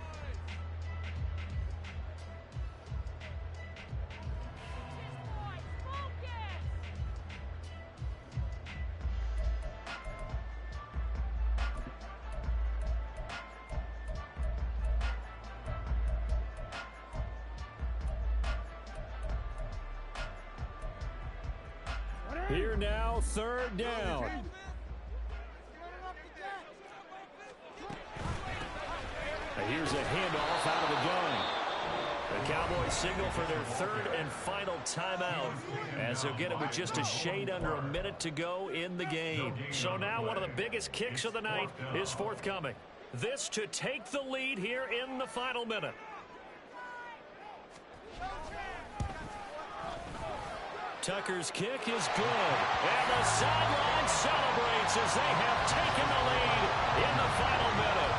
Focus, boys. Here now, third down. Here's a handoff out of the gun. The Cowboys signal for their third and final timeout as they'll get it with just a shade under a minute to go in the game. So now one of the biggest kicks of the night is forthcoming. This to take the lead here in the final minute. Tucker's kick is good. And the sideline celebrates as they have taken the lead in the final minute.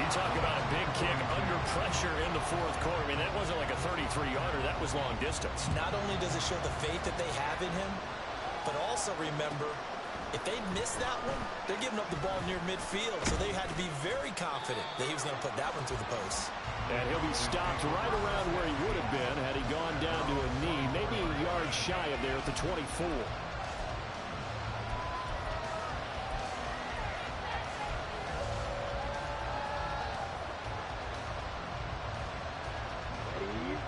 You talk about a big kick under pressure in the fourth quarter. I mean, that wasn't like a 33-yarder. That was long distance. Not only does it show the faith that they have in him, but also remember, if they miss that one, they're giving up the ball near midfield. So they had to be very confident that he was going to put that one through the post. And he'll be stopped right around where he would have been had he gone down to a knee, maybe a yard shy of there at the 24.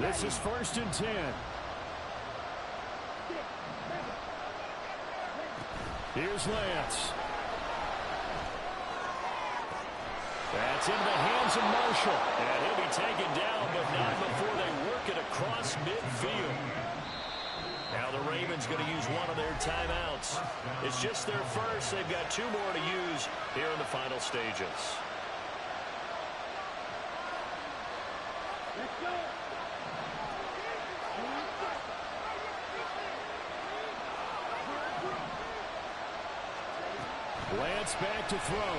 This is 1st and 10. Here's Lance. That's into the hands of Marshall. And he'll be taken down, but not before they work it across midfield. Now the Ravens going to use one of their timeouts. It's just their first. They've got 2 more to use here in the final stages. Let's go. Lance back to throw.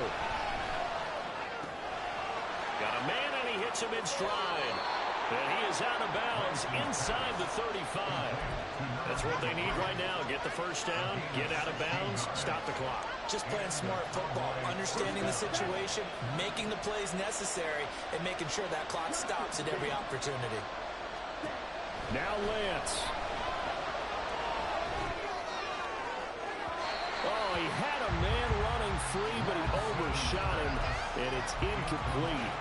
Got a man, and he hits him in stride. And he is out of bounds inside the 35. That's what they need right now. Get the first down, get out of bounds, stop the clock. Just playing smart football, understanding the situation, making the plays necessary, and making sure that clock stops at every opportunity. Now Lance. Oh, he had a man running free, but he overshot him, and it's incomplete.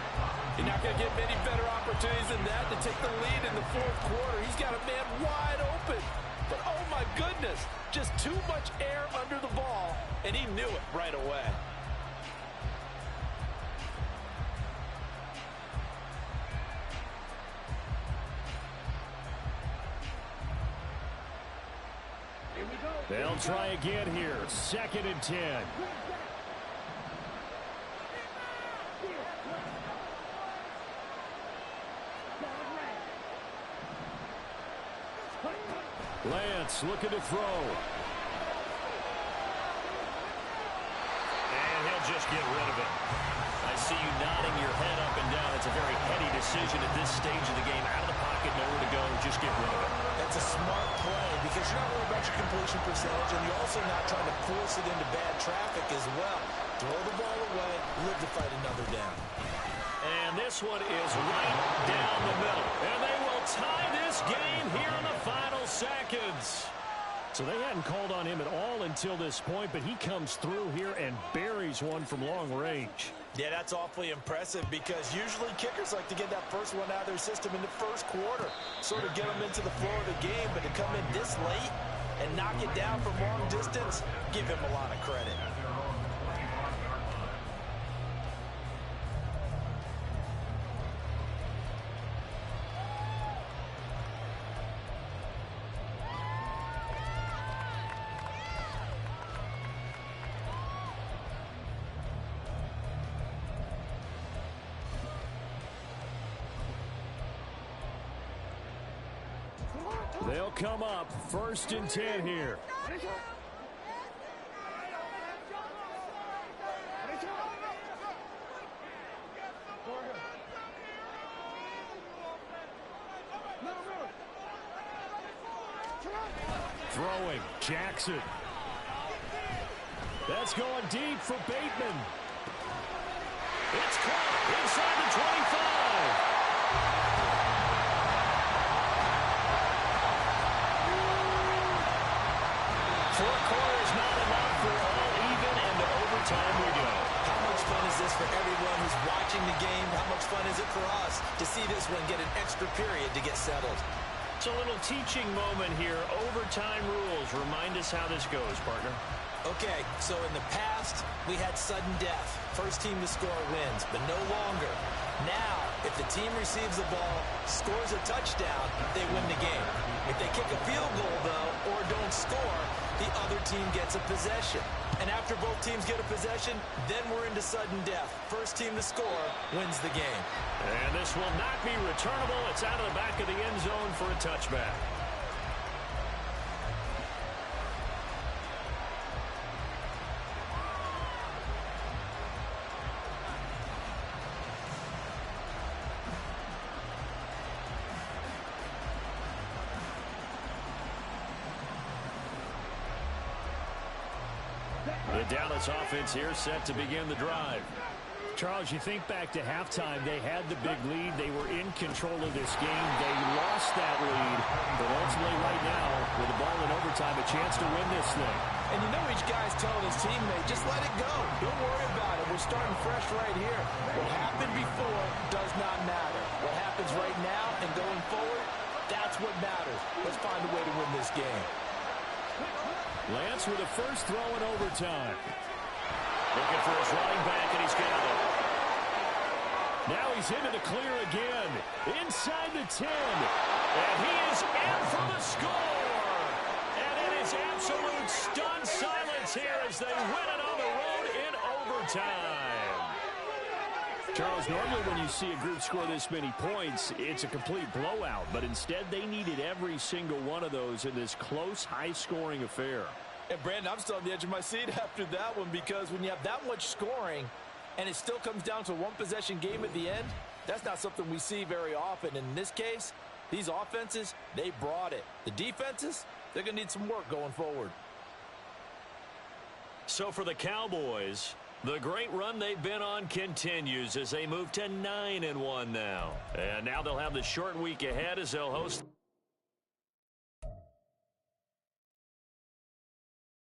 You're not going to get many better opportunities than that to take the lead in the fourth quarter. He's got a man wide open. But, oh, my goodness, just too much air under the ball, and he knew it right away. They'll try again here. 2nd and 10. Lance looking to throw. And he'll just get rid of it. I see you nodding your head up and down. It's a very heady decision at this stage of the game. Out of the pocket, nowhere to go. Just get rid of it. That's a smart play because you're not worried about your completion percentage, and you're also not trying to force it into bad traffic as well. Throw the ball away, live to fight another down. And this one is right down the middle. And they will tie this game here in the final seconds. So they hadn't called on him at all until this point, but he comes through here and buries one from long range. Yeah, that's awfully impressive because usually kickers like to get that first one out of their system in the first quarter, sort of get them into the flow of the game, but to come in this late and knock it down from long distance, give him a lot of credit. They'll come up 1st and 10 here. Throwing, Jackson. That's going deep for Bateman. It's caught inside the 25. Four quarters not enough for all even, and to overtime we go. How much fun is this for everyone who's watching the game? How much fun is it for us to see this one get an extra period to get settled? It's a little teaching moment here. Overtime rules. Remind us how this goes, partner. Okay, so in the past, we had sudden death. First team to score wins, but no longer. Now, if the team receives the ball, scores a touchdown, they win the game. If they kick a field goal, though, or don't score, the other team gets a possession. And after both teams get a possession, then we're into sudden death. First team to score wins the game. And this will not be returnable. It's out of the back of the end zone for a touchback. The Dallas offense here set to begin the drive. Charles, you think back to halftime, they had the big lead. They were in control of this game. They lost that lead. But ultimately right now, with the ball in overtime, a chance to win this thing. And you know each guy's telling his teammate, just let it go. Don't worry about it. We're starting fresh right here. What happened before does not matter. What happens right now and going forward, that's what matters. Let's find a way to win this game. Lance with a first throw in overtime. Looking for his running back, and he's got it. Now he's into the clear again. Inside the 10. And he is in for the score. And it is absolute stunned silence here as they win it on the road in overtime. Charles, normally when you see a group score this many points, it's a complete blowout. But instead, they needed every single one of those in this close, high-scoring affair. And, Brandon, I'm still on the edge of my seat after that one because when you have that much scoring and it still comes down to a one-possession game at the end, that's not something we see very often. And in this case, these offenses, they brought it. The defenses, they're going to need some work going forward. So for the Cowboys, the great run they've been on continues as they move to 9-1 now. And now they'll have the short week ahead as they'll host